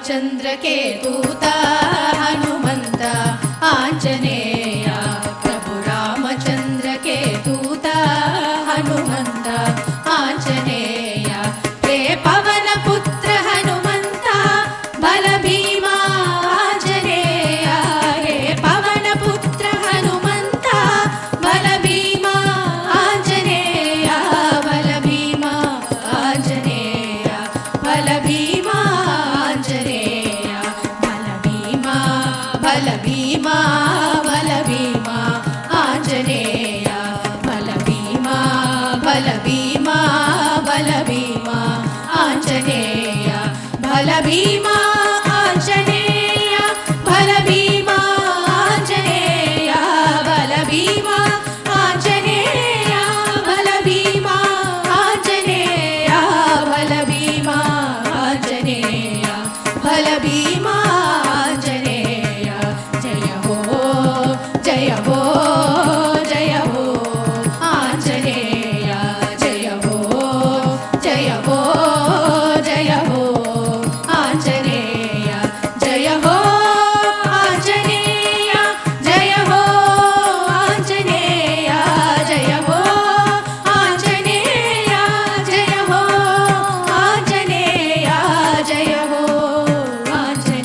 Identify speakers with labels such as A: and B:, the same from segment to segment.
A: चन्द्रकेतूता हनुमन्त आञ्जनेय प्रभु रामचन्द्रकेतूता हनुमन्त आञ्जनेय हे पवनपुत्र हनुमन्त बलभीमा आञ्जनेय हे पवनपुत्र हनुमन्त बलभीमा आञ्जनेय बलभीमा आञ्जनेय बलभीमा बलभीमा बलभीमा आञ्जनेय बलभीमा बलभीमा बलभीमा आञ्जनेय बलभीमा आञ्जनेय बलभीमा आञ्जनेय बलभीमा आञ्जनेय बलभीमा आञ्जनेय बलभीमा आञ्जनेय बलभीमा जय हो जय हो आञ्जनेय जय हो जय हो जय हो आञ्जनेय जय हो आञ्जनेय जय हो आञ्जनेय जय हो आञ्जनेय जय हो आञ्जनेय जय हो आञ्जनेय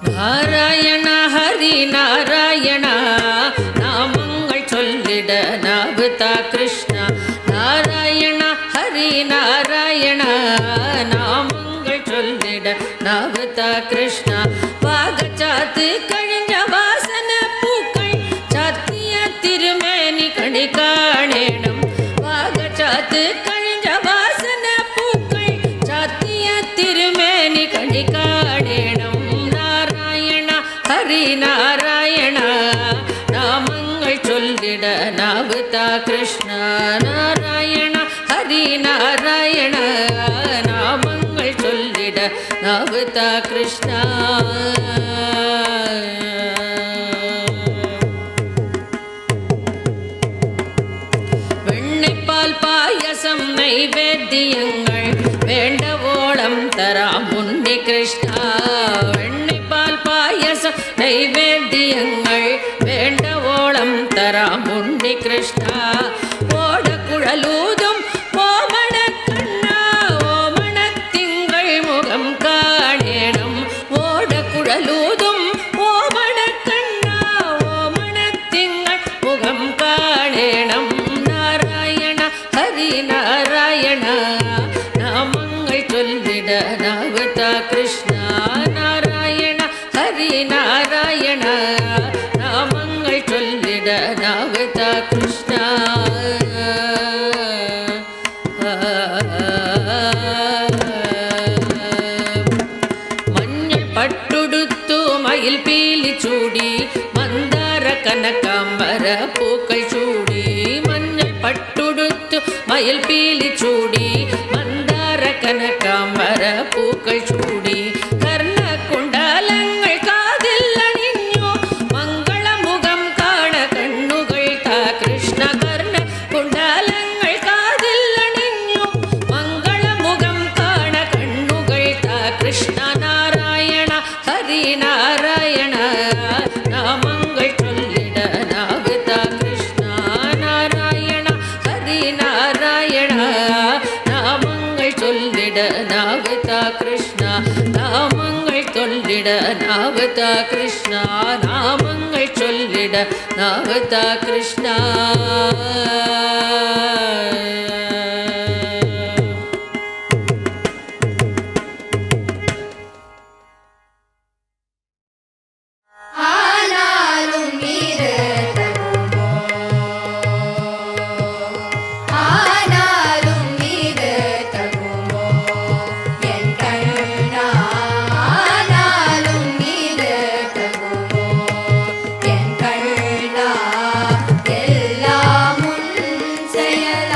B: நாராயண ஹரி நாராயண நாமங்கள் சொல்லிட நாவுதா கிருஷ்ணா. நாராயண ஹரி நாராயண நாமங்கள் சொல்லிட நாவுதா கிருஷ்ணா. பாகச்சாத்து கழிஞ்ச வாசன பூக்கள் சாத்திய திருமேனி கணி காணேனம். பாகச்சாத்து கழிஞ்ச வாசன பூக்கள் சாத்திய திருமேனி கணி காணேனம். ஹரி நாராயண நாமங்கள் சொல்லிட நாவுதா கிருஷ்ணா. நாராயண ஹரி நாராயண நாமங்கள் சொல்லிட நாவுதா கிருஷ்ணா. வெண்ணைப்பால் பாயசம் நைவேத்தியங்கள் வேண்டவோளம் தராம் உன்னி கிருஷ்ணா. வெண்ணைப்பால் பாயசம் நைவேத்தியங்கள் வேண்டவோளம் தராம் உன்னி கிருஷ்ணா. ஓட குழலூதும் ஓமண கண்ணா ஓமண திங்கள் முகம் காணேனம். ஓட குழலூதும் ஓமண கண்ணா ஓமண திங்கள் முகம் காணேனம். நாராயண ஹரி நாராயண நாமங்கள் சொல்லிட நாவுதா கிருஷ்ணா. நாராயண ஹரி நாராயண நாமங்கள் சொல்லிட நாவுதா கிருஷ்ணா. மஞ்சள் பட்டுடுத்து மயில் பீலி சூடி மந்தார கனகாம்பர பூக்கள் சூடி. மஞ்சள் பட்டுடுத்து மயில் பீலி சூடி மந்தார கனகாம்பர பூக்கள் சூடி. கர்ண குண்டலங்கள் காதில் அணிஞ்சோ மங்கள முகம் காண கண்ணுகள் தா கிருஷ்ண. கர்ண குண்டலங்கள் காதில் அணிஞ்சோ மங்கள முகம் காண கண்ணுகள் தா கிருஷ்ண. நாராயண ஹரி நாராயண நாமங்கள் சொல்லிட நாவுதா கிருஷ்ணா. நாராயண ஹரி நாராயண நாமங்கள் சொல்லிட நாவுதா கிருஷ்ணா. நாமங்கள் சொல்லிட நாவுதா கிருஷ்ணா. நாமங்கள் சொல்லிட நாவுதா கிருஷ்ணா.
A: ஆனாலும் நீரு தகுமோ ஆனாலும் நீரு தகுமோ என் கண்ணா. ஆனாலும் நீரு தகுமோ என் கண்ணா. எல்லாம் உன் செயல்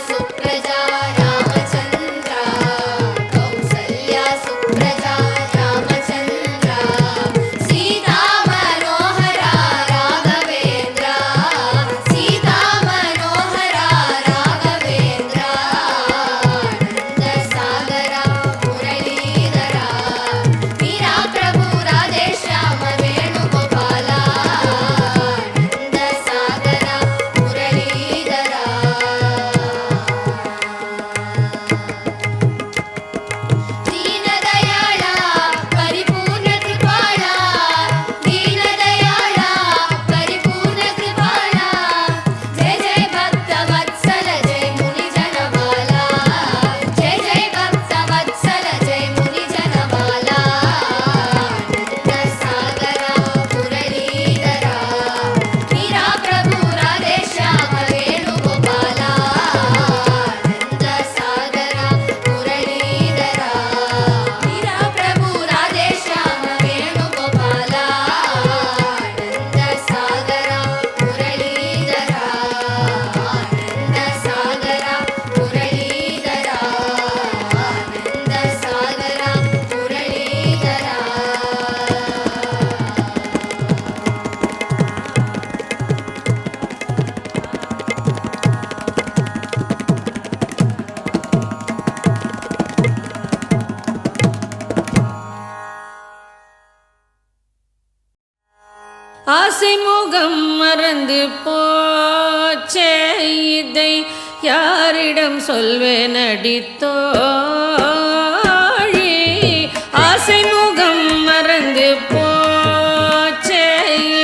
A: सुप्रजा रामचन्द्र कौसल्या सुप्रजा रामचन्द्र सीता मनोहरा राघवेन्द्र सीता मनोहरा राघवेन्द्र आनन्दसागरा मुरलीधरा मीरा प्रभु राधेश्याम वेणुगोपाला आनन्दसागरा मुरलीधरा दीनदयाळा परिपूर्ण कृपाळा दीनदयाळा परिपूर्ण कृपाळा जय जय भक्तवत्सल जय मुनिजनमाला जय जय भक्तवत्सल जय मुनिजनमाला आनन्दसागरा मुरलीधरा मीरा प्रभु राधेश्याम वेणुगोपाला आनन्दसागरा मुरलीधरा मीरा प्रभु राधेश्याम वेणुगोपाला आनन्दसागरा मुरलीधरा आनन्दसागरा मुरलीधरा आनन्दसागरा मुरलीधरा
B: ஆசை முகம் மறந்து போச்சே இதை யாரிடம் சொல்வேன் அடித்தோழி ஆசை முகம் மறந்து போச்சே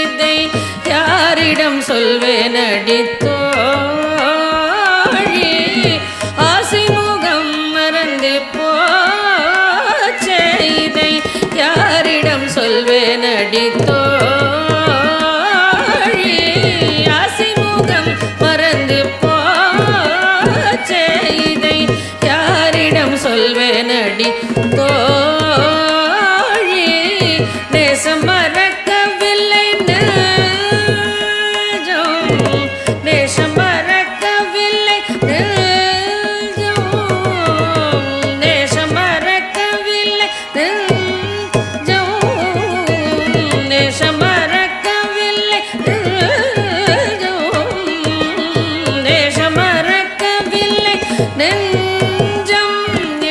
B: இதை யாரிடம் சொல்வேன் அடித்தோழி ஆசை முகம் மறந்து போச்சே இதை யாரிடம் சொல்வேன் அடித்தோழி ஆசை முகம் மறந்து போச்சே இதை யாரிடம் சொல்வேன் அடித்தோழி நேசம் மறக்கவில்லை நெஞ்சம் நேசம் மறக்கவில்லை நெஞ்சம் நேசம் மறக்கவில்லை நெஞ்சம் நேசம் மறக்கவில்லை நெஞ்சம் நேசம் மறக்கவில்லை நெஞ்சம்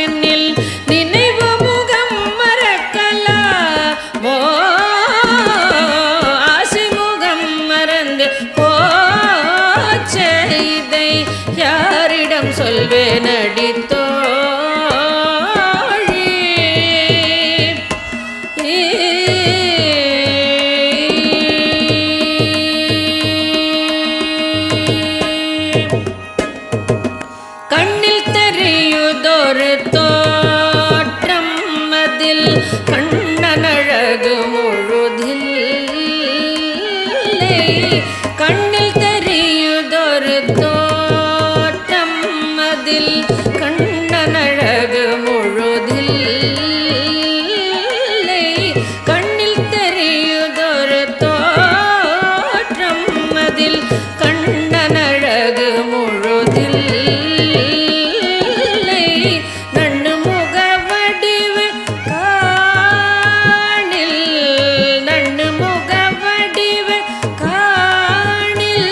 B: என்னில் நினைவு முகம் மறக்கலாமோ ஆசை முகம் மறந்து போச்சே இதை யாரிடம் சொல்வேன் அடித்தோழி கண்ணில் தெரியுதொரு தோற்றம் அதில் கண்ணனழகு முழுதில்லை கண்ணில் தெரியுதொரு தோற்றம் அதில் கண்ணனழகு முழுதில்லை கண்ணில் தெரியுதொரு தோற்றம் அதில் கண்ணனழகு முழுதில்லை நண்ணு முகவடிவு காணில் நண்ணு முகவடிவு காணில்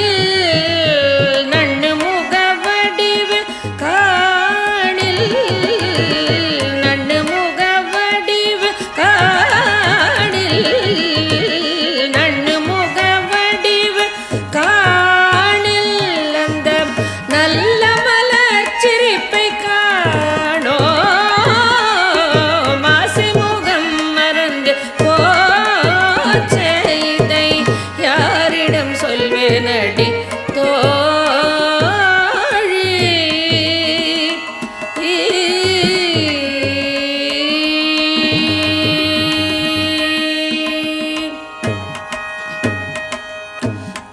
B: நண்ணு முகவடிவு காணில் நண்ணு முகவடிவு காணில் நண்ணு முகவடிவு காணில் அந்த நல்ல மலர் சிரிப்பை காணோ மாசை முகம் மறந்து போச்சே இதை யாரிடம் சொல்வேன் அடித்தோழி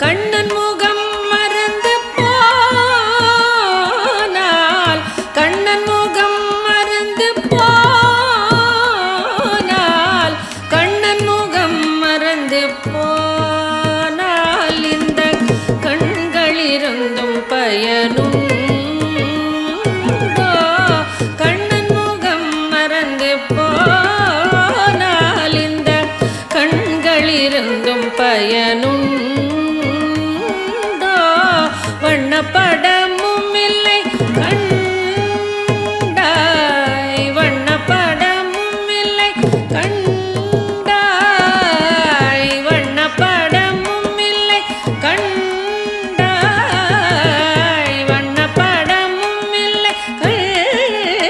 B: கண்ணன் முகம் மறந்து போனால் கண்ணன் முகம் மறந்து போனால் கண்ணன் முகம் மறந்து போனால் இந்த கண்களிருந்தும் பயனுண்டோ பயனுண்டோ வண்ணப்படமும் இல்லை கண்டாய் வண்ணப்படமும் இல்லை கண்டாய் வண்ணப்படமும் இல்லை கண்டாய் வண்ணப்படமும் இல்லை கண்டாய்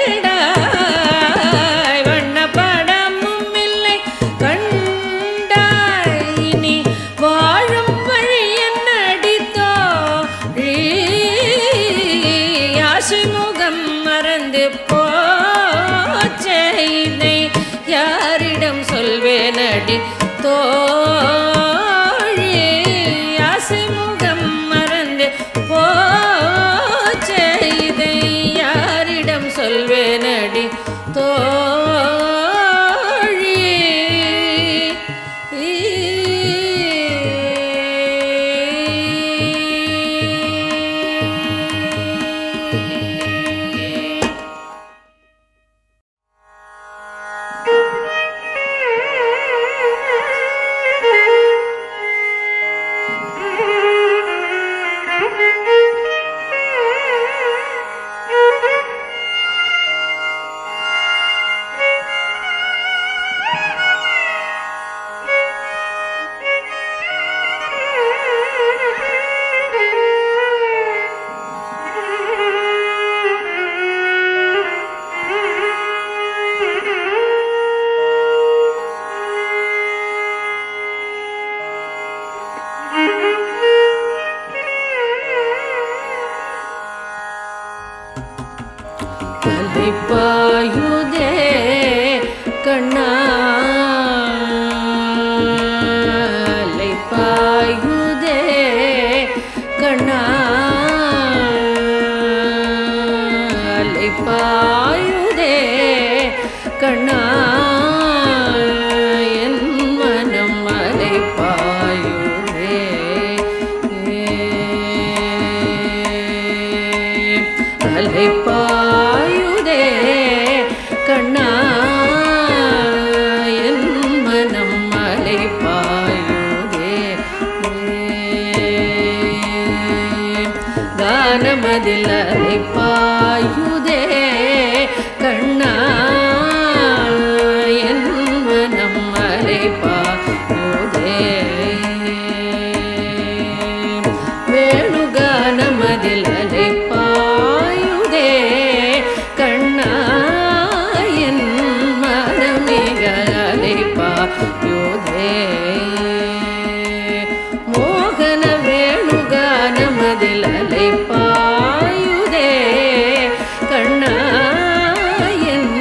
B: வண்ணப்படமும் இல்லை கண்டாய் இனி வாழும் வழி என்னடித்தோ ஆசைமுகம் மறந்து போச்சே இதை யாரிடம் சொல்வேனடி தோழி ஆசைமுகம் மறந்து போச்சே இதை யாரிடம் சொல்வேனடி தோழி அலைப்பாயுதே கண்ணா அலைப்பாயுதே கண்ணா அலைப்பாயுதே கண்ணா என் மனம் அலைப்பாயுதே அலைப்பாயுதே கண்ணா என் மனம் அலைப்பாயுதே கானமதில் அலைப்பாயுதே கண்ணா என் மனம் அலைப்பாயுதே வேணுகானமதில் அலைப்பாயுதே கண்ணா என் மனமிக அலைப்பாயுதே மோகன வேணுகானமதில் அலைப்பாயுதே கண்ணா என்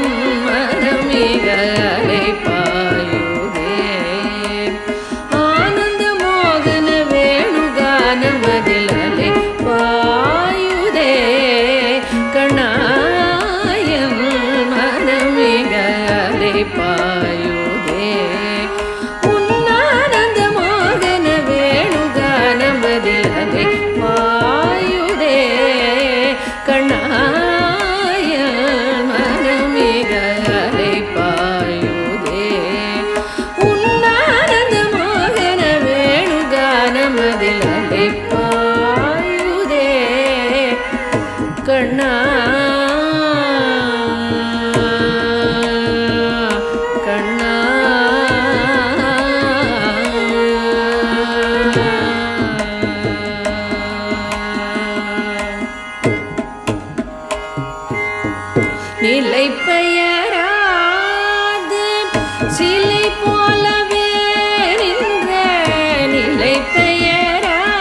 B: மனமிக அலைப்பாயுதே ஆனந்த மோகன வேணுகானமதில் அலைப்பாயுதே கண்ணா என் மனமிக அலைப்பாயுதே உன்னானந்த மோகன வேணுகானமதில் அலைப்பாயுதே கண்ணா என் மனமிக அலைப்பாயுதே உன்னானந்த மோகன வேணுகானமதில் அலைப்பாயுதே கண்ணா கண்ணா நிலை பெயராது சிலை போலவே நின்ற நிலை பெயராது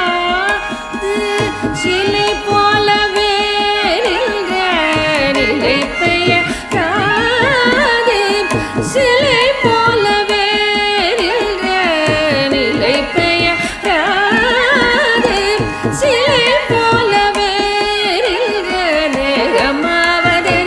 B: சிலை போலவே நின்ற நிலை பெயராது சிலை போலவே நின்ற நிலை பெயராது சிலை போலவே நின்ற நேரமாவதறியாமலே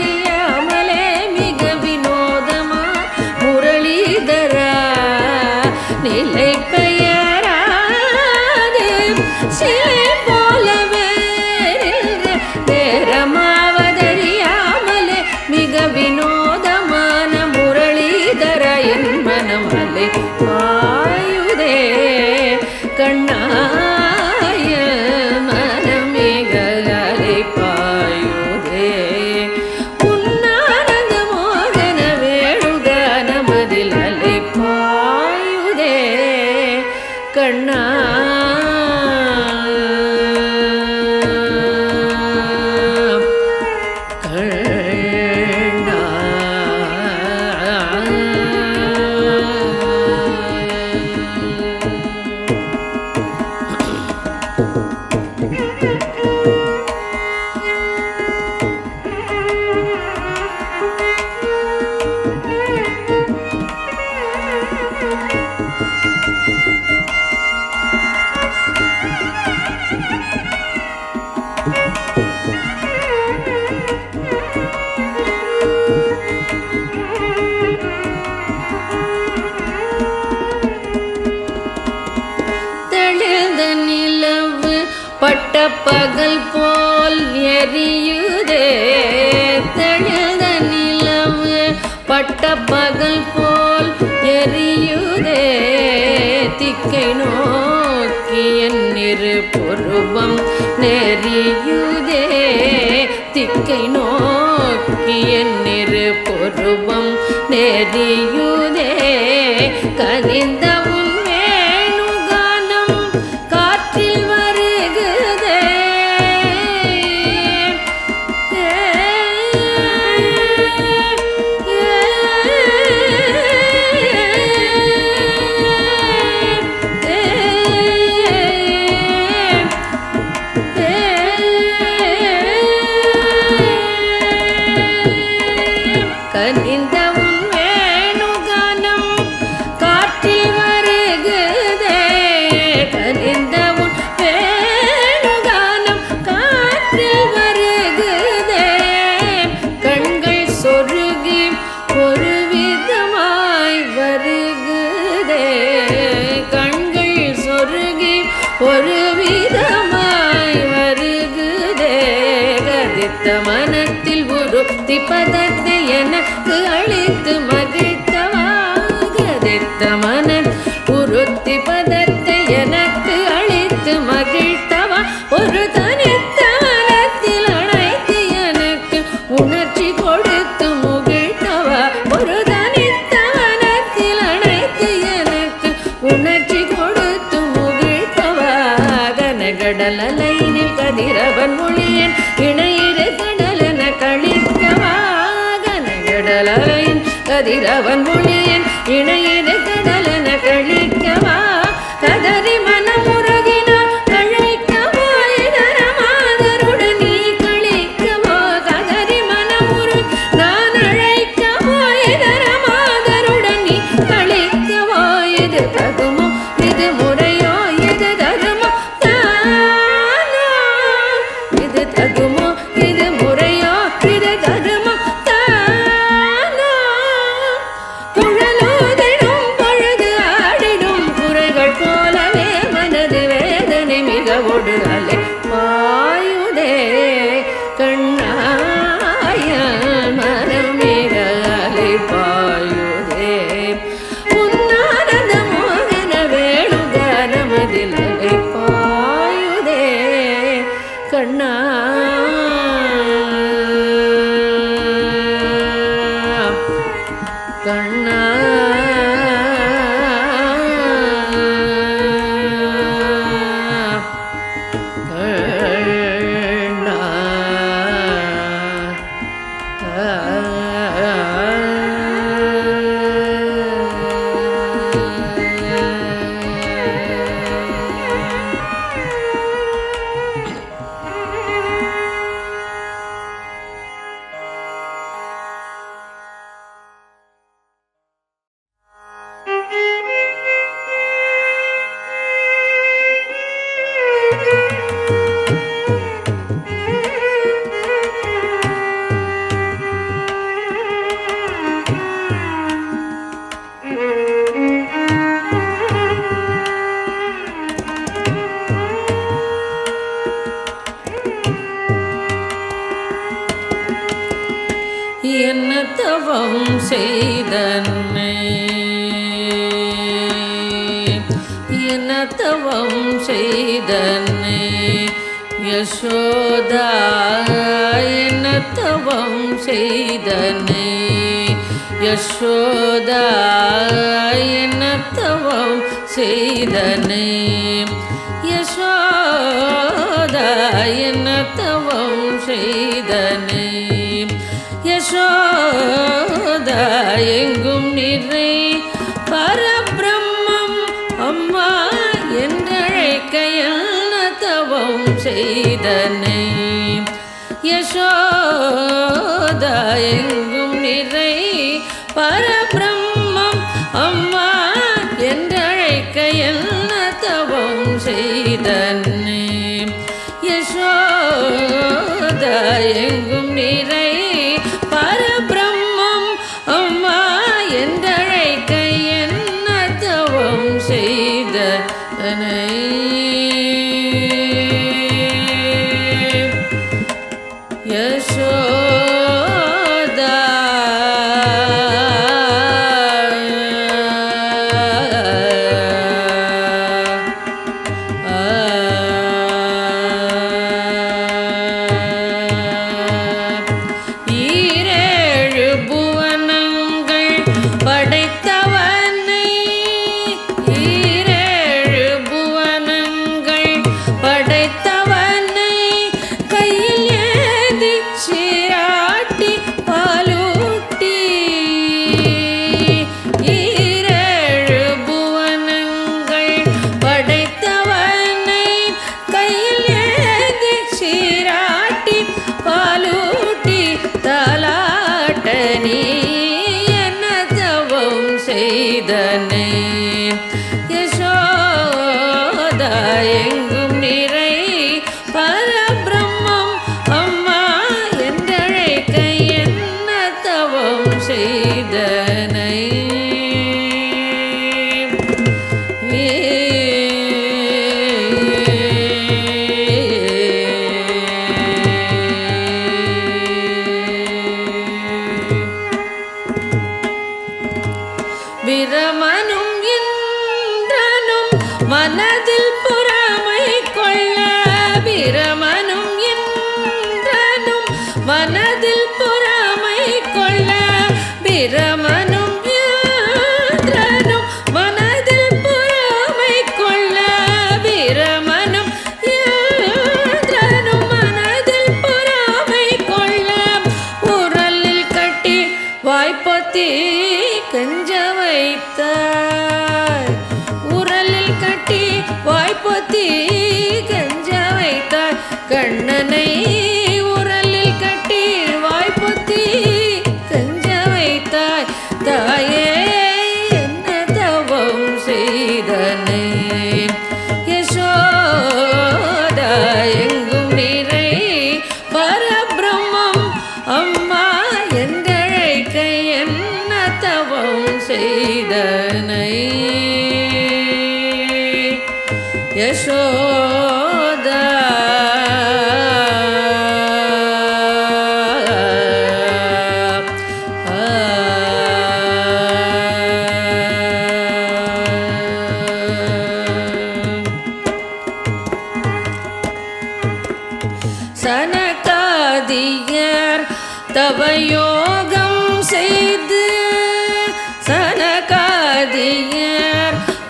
B: பகல் போல் எரியுதே தெழுத நிலவு பட்ட பகல் போல் எரியுதே திக்கை நோக்கி என் இரு புருவம் நெறியுதே திக்கை நோக்கி என் இரு புருவம் நெறியுதே கனிந்த உன் வேணுகானம் காற்றில் வருகுதே கனிந்த உன் வேணுகானம் காற்றில் வருகுதே கனிந்த உன் வேணுகானம் காற்றில் வருகுதே கண்கள் சொருகி ஒரு விதமாய் வருகுதே கண்கள் சொருகி ஒரு விதமாய் வருகுதே கதித்த மனத்தில் உருத்தி பதத்தை எனக்கு அளித்து மகிழ்த்தவா கதித்த மன உருத்தி பதத்தை எனக்கு அளித்து மகிழ்த்தவா ஒரு தனித்த மனத்தில் அழைத்து எனக்கு உணர்ச்சி கொடுத்து முகிழ்த்தவா ஒரு தனித்த மனத்தில் அழைத்து எனக்கு உணர்ச்சி கொடுத்து முகிழ்த்தவா கனகடல் அலைனில் கதிரவன் மொழியன் இணையிரு கடலென கழிக்கவா கனகடலையின் கதிரவன் மொழியன் இணையிரு கடலென கழிக்கவா கதறி மனமுருகினார் கழைக்கவா இதர மாதருடன் நீ கழிக்கவா கதறி மனமுரு நான் அழைக்கவா இதர மாதருடன் நீ கழிக்கவா இது தகுமோ இது முறையோ இது தகுமோ தானோ இது தகுமோ இது முறையோ இது தகுமோ தானோ குழலோதிடும் பொழுது ஆடிடும் குறைகள் போலவே மனது வேதனை மிக ஒடு அலை பாயுதே கண்ணாய மனம் மிக அலை பாயுதே உன்னானந்த மோகன வேணுகானமதில் அலை பாயுதே கண்ணா கண்ணா கண்ணா என்ன தவம் செய்தன்னை என்ன தவம் செய்தன்னை யசோதா என்ன தவம் செய்தன்னை யசோதா என்ன தவம் செய்தன்னை யசோதா என்ன தவம் செய்தன்னை யசோதா எங்கும் நிறை பரபிரம்மம் அம்மா என்றழைக்க என்ன தவம் செய்தனை யசோதா எங்கும் நிறை பரபிரம்மம் அம்மா என்றழைக்க என்ன தவம் செய்தனை யசோதா எங்கும் நிறை பரபிரம்மம் அம்மா என்றழைக்க என்ன தவம் செய்தனை யசோதா ஈரேழு புவனங்கள் படைத்தவனை ஈரேழு புவனங்கள் படைத்தவனை கையில் ஏந்தி சீராட்டி பாலூட்டி ஈரேழு புவனங்கள் படைத்தவனை கையில் ஏந்தி சீராட்டி பாலூட்டி தாலாட்ட நீ என்ன தவம் செய்தனை யசோதா எங்கும் நிறை பரபிரம்மம் அம்மா என்றழைக்க என்ன தவம் செய்தனை பிரமனும் இந்திரனும் மனதில் பொறாமை கொள்ள பிரமனும் இந்திரனும் மனதில் பொறாமை கொள்ள பிரமனும் இந்திரனும் மனதில் பொறாமை கொள்ள பிரமனும் இந்திரனும் மனதில் பொறாமை கொள்ள உரலில் கட்டி வாய்ப்பொத்தி கெஞ்ச வைத்தாய் உரலில் கட்டி வாய்ப்பொத்தி கெஞ்ச வைத்தாய் கண்ணனை உரலில் கட்டி வாய்ப்பொத்தி கெஞ்ச வைத்தாய் தாயே என்ன தவம் செய்தனை யசோதா எங்கும் நிறை பரபிரம்மம் அம்மா என்றழைக்க என்ன தவம் செய்தனை யசோதா சனகாதியர் தவயோகம் செய்து சனகாதியர்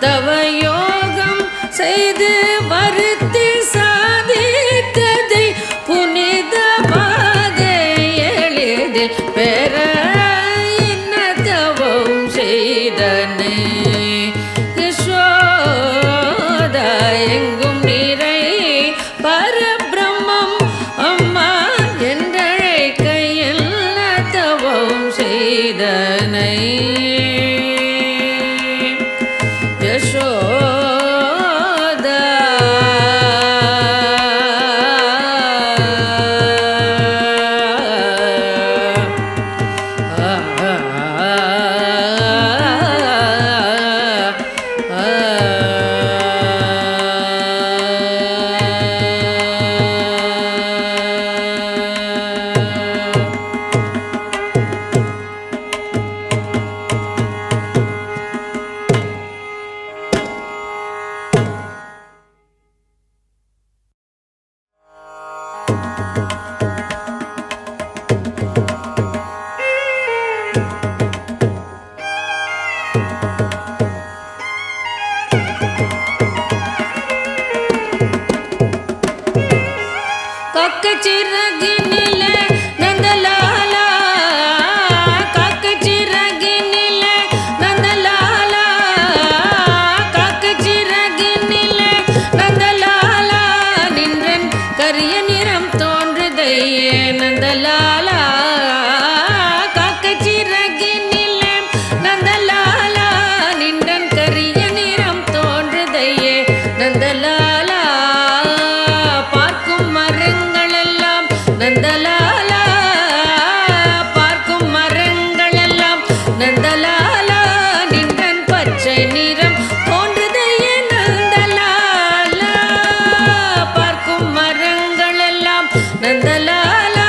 B: தவயோகம் செய்து வருத்தி சாதித்ததை புனிதமாக எளிதில் பெற என்ன தவம் செய்தனை யசோதா எங்கும் நிறை பரபிரம்மம் அம்மா என்றழைக்க என்ன தவம் செய்தனை யசோதா காக்கச்சிறகினிலே நந்தலாலா காக்கச்சிறகினிலே நந்தலாலா காக்கச்சிறகினிலே நந்தலாலா நின்றன் கரிய நிறம் தோன்றுதையே நந்தலாலா காக்கச்சிறகினிலே நந்தலாலா நின்றன் கரிய நிறம் தோன்றுதையே நந்தலாலா பார்க்கும் மரங்களெல்லாம் நந்தலாலா பார்க்கும் மரங்களெல்லாம் நந்தலாலா நின்றன் பச்சை நிறம் தோன்றுதையே நந்தலாலா பார்க்கும் மரங்களெல்லாம் நந்தலாலா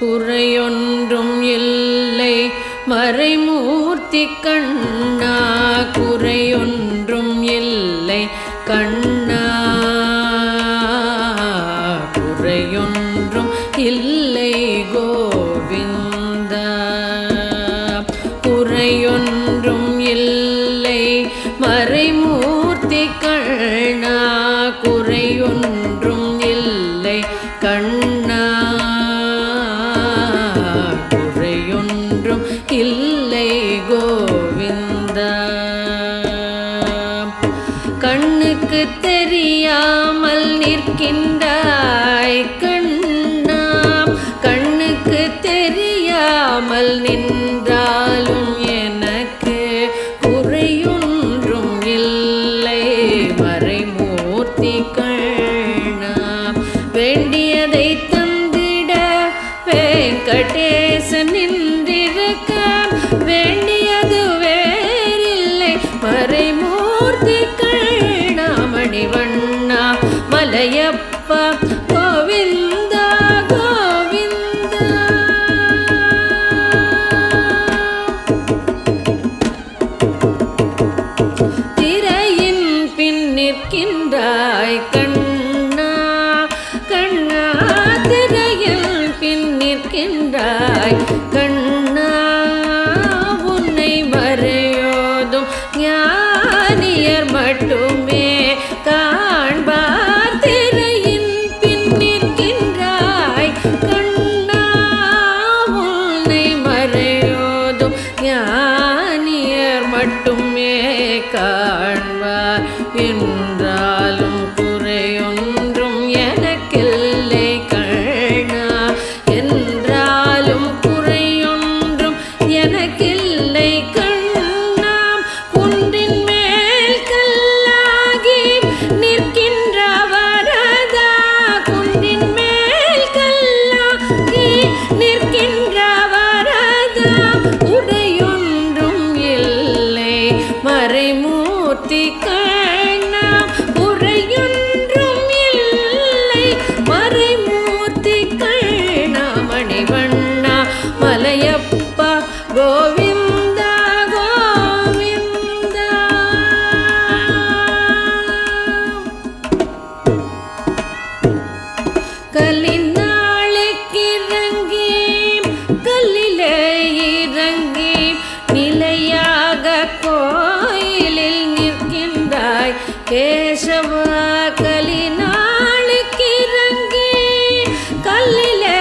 B: குறையொன்றும் இல்லை மறைமூர்த்தி கண்ணா, குறையொன்றும் இல்லை கண்ணா, குறையொன்றும் இல்லை கோவிந்தா, குறையொன்றும் இல்லை மறைமூர்த்தி கண்ணா, குறையொன்றும் இல்லை கண்ணா, குறையொன்றும் இல்லை கோவிந்தா. கண்ணுக்கு தெரியாமல் நிற்கின்றாய் கண்ணா, கண்ணுக்கு தெரியாமல் நின்றாலும் எனக்கு குறையொன்றும் இல்லை மறைமூர்த்தி கண்ணா. வேண்டியதை தந்திட வெங்கடேசன் நின்றிருக்க, வேண்டியது வேறில்லை மறைமூர்த்தி கண்ணா. மணிவண்ணா மலையப்பா கோவிந்தா கோவிந்தா. திரையின் பின் நிற்கின்றாய் கண்ணா, கண்ணா, திரையில் பின் நிற்கின்றாய் கண்ணா. உன்னை மறையோதும் ஞானியர் மட்டுமே காண்பார். திரையின் பின் நிற்கின்றாய் கண்ணா, உன்னை மறையோதும் ஞானியர் மட்டுமே காண்பார். என்றாலும் குறையொன்றும் எனக்கில்லை கண்ணா, என்றாலும் குறையொன்றும் எனக்கில்லை கண்ணா. குன்றின் மேல் கல்லாகி நிற்கின்ற வரதா, குன்றின் மேல் கல்லாகி நிற்கின்ற வரதா. குறையொன்றும் இல்லை மறைமூர்த்தி கண்ணா, குறையொன்றும் இல்லை மறைமூர்த்தி கண்ணா. மணிவண்ணா மலையப்பா கோவிந்தா கோவிந்தா. கலினாளுக்கு இறங்கி கல்லிலே இறங்கி நிலையாக கோயிலில் நிற்கின்றாய் கேசவா. கலினாளுக்கு இறங்கி கல்லிலே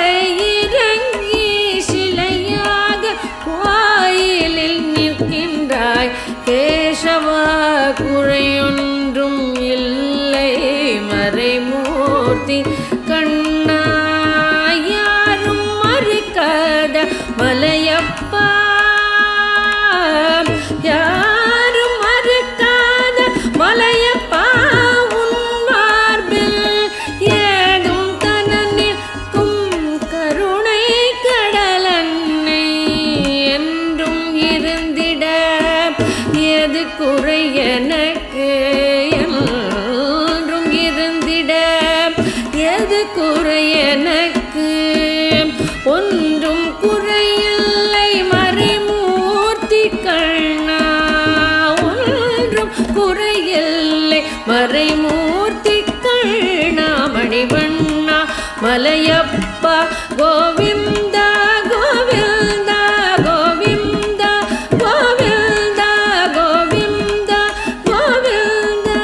B: இறங்கி சிலையாக கோயிலில் நிற்கின்றாய் கேசவா. குறையொன்றும் இல்லை மறைமூர்த்தி கண்ணா, யாரும் மறுக்காத மலையப்பா, யாரும் மறுக்காத மலையப்பா. உன் மார்பில் ஏதும் தன நிற்கும் கருணை கடலன்னை என்றும் இருந்திட எது குறை எனக்கு, என்றும் இருந்திட எது குறை எனக்கு. ஒன்றும் குறையில்லை மறைமூர்த்தி கண்ணா, ஒன்றும் குறையில்லை மறைமூர்த்தி கண்ணா. மணிவண்ணா மலையப்பா கோவிந்தா கோவிந்தா கோவிந்தா கோவிந்தா கோவிந்தா கோவிந்தா.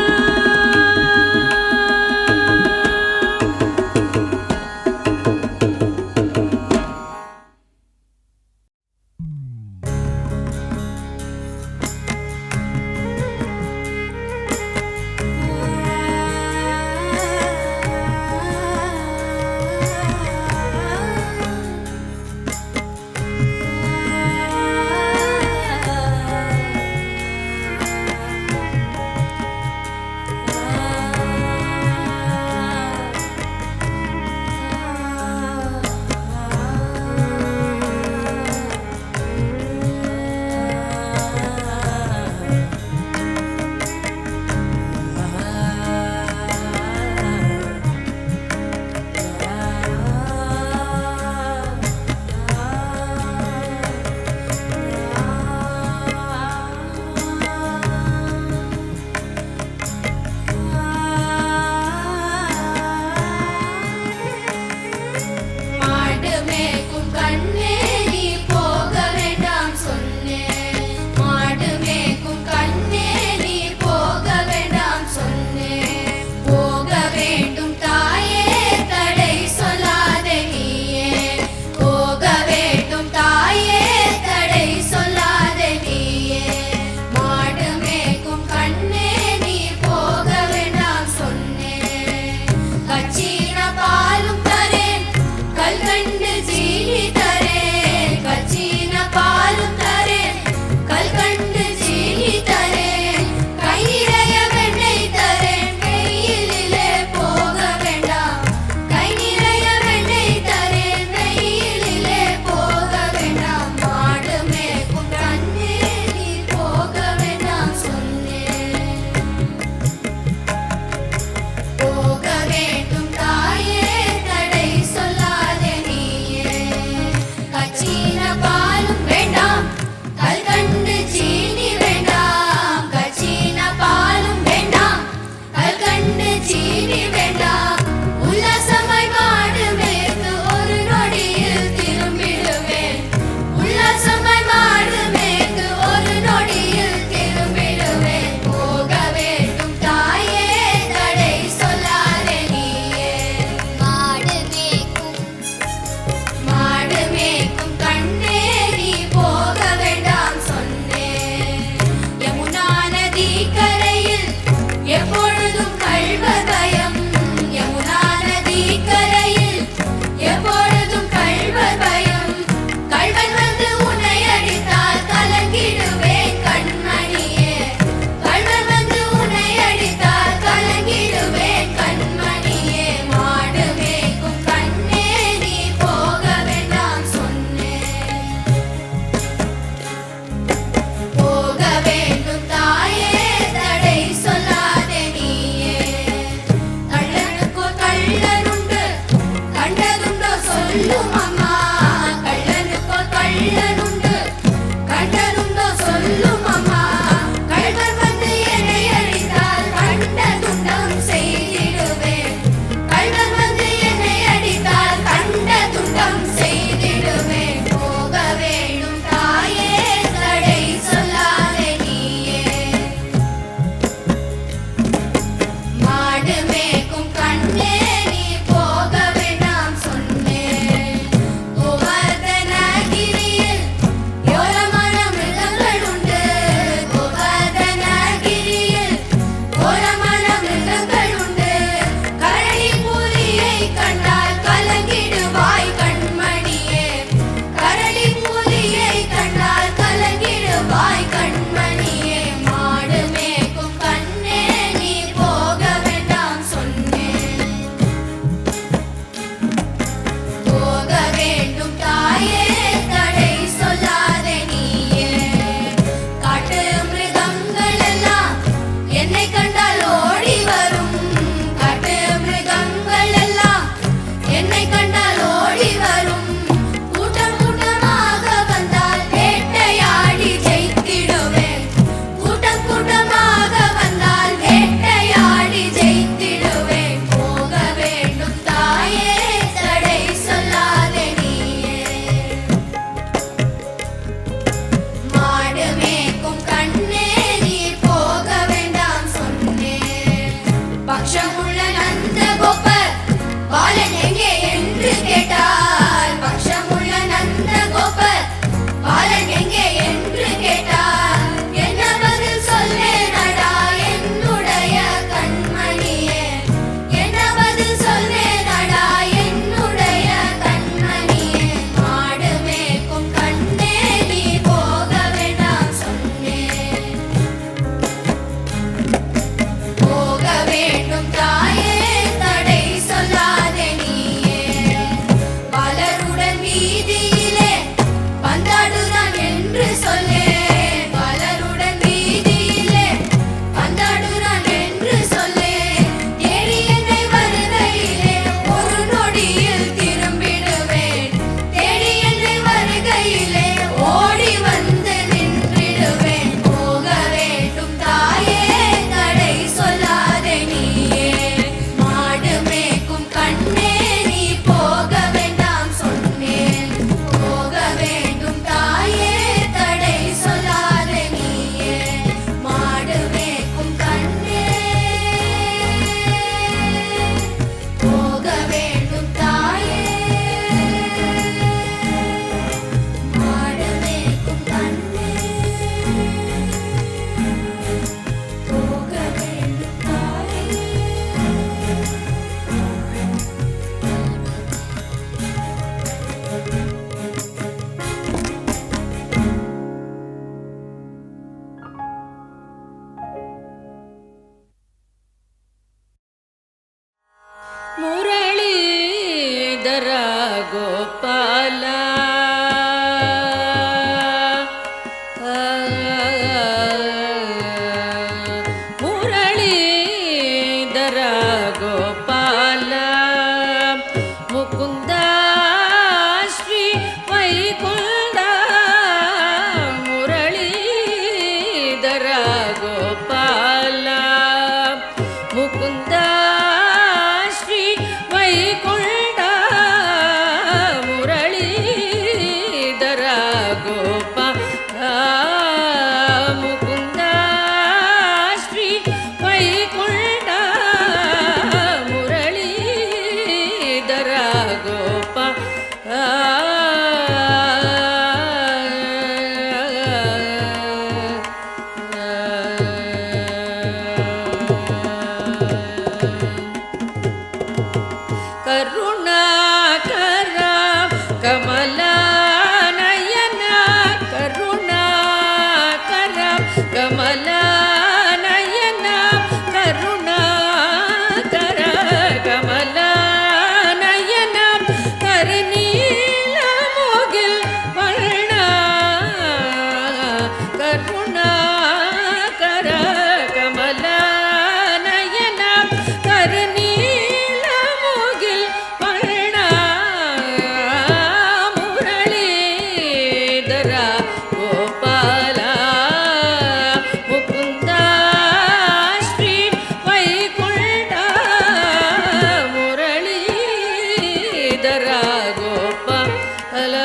B: ಮುರಳೀಧರ ಗೋಪಾಲ ಮುರಳೀಧರ ಗೋಪಾಲ ಮುಕುಂದ ಶ್ರೀ ವೈಕುಂಠ ಮುರಳೀಧರ ಗೋಪಾಲ ಮುಕುಂದ ಶ್ರೀ ವೈಕುಂಠ ಮುರಳೀಧರ ಗೋಪಾಲ ಮುಕುಂದ ಶ್ರೀ ವೈಕುಂಠ ಮುರಳೀಧರ ಗೋಪಾಲ ಕರುಣಾಕರ ಕಮಲಾನಯನ ಕರುಣಾಕರ ಕಮಲಾನಯನ ಕರುಣಾಕರ ಕಮಲಾನಯನ ಕರನೀಲ ಮುಗಿಲ್ ವರ್ಣ ಕರುಣಾಕರ ಕಮಲಾನಯನ ಕರನೀಲ ಮುಗಿಲ್ ವರ್ಣ ಮುರಳೀಧರ ಗೋಪಾಲ ಮುಕುಂದ ಶ್ರೀ ವೈಕುಂಠ ಮುರಳೀಧರ ಗೋಪಾಲ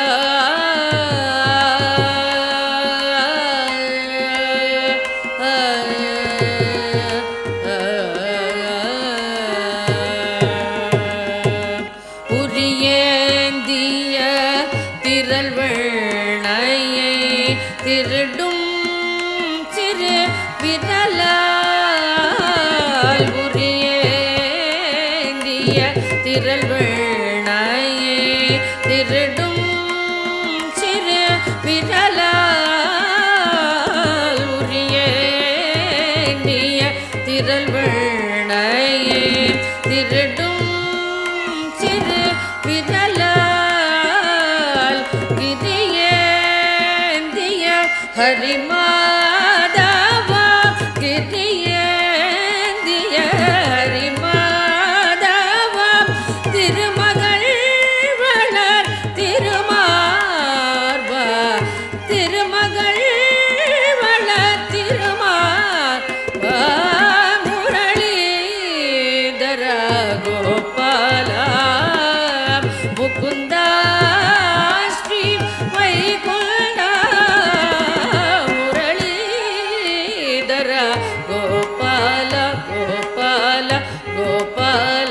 B: உரியேந்திய திரள்வளையை திருடும் சிறு விரலால் உரியேந்திய திரள்வளையை திருடும் சிறு விரலால் உரியேந்திய திரள்வளையை திருடும் சிறு விரலால் கிரியேந்திய ஹரிமாதவா கிரியேந்திய ஹரிமாதவா திருமகள் வளர் திருமார்பா திருமகள் வளர் திருமார்பா முரளீதர கோபால முகுந்த ஸ்ரீ வைகுண்ட முரளீதர கோபால கோபால கோபால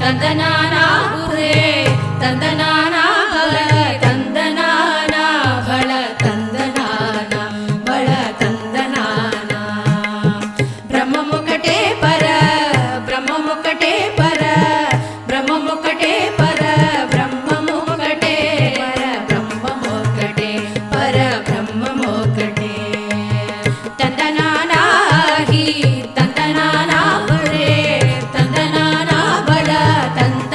B: ತಂದನಾನಾ ಗುರೇ ತಂದನಾನಾ ಬಳ ತಂದನಾನಾ ಬಳ ತಂದನಾನಾ ಬಳ ತಂದನಾನಾ ಬ್ರಹ್ಮ ಮುಕಟೇ ಪರ ಬ್ರಹ್ಮ ಮುಕಟೇ ಪರ ಬ್ರಹ್ಮ ಮುಕಟೇ ಪರ ಬ್ರಹ್ಮ ಮುಕಟೇ ಪರ ಬ್ರಹ್ಮ ಮುಕಟೇ ಪರ ಬ್ರಹ್ಮ ಮುಕಟೇ ತಂದನಾನಾ ಹಿ ತಂದನಾನಾ ಬರೇ ತಂದನಾನಾ ಬಳ ತಂದ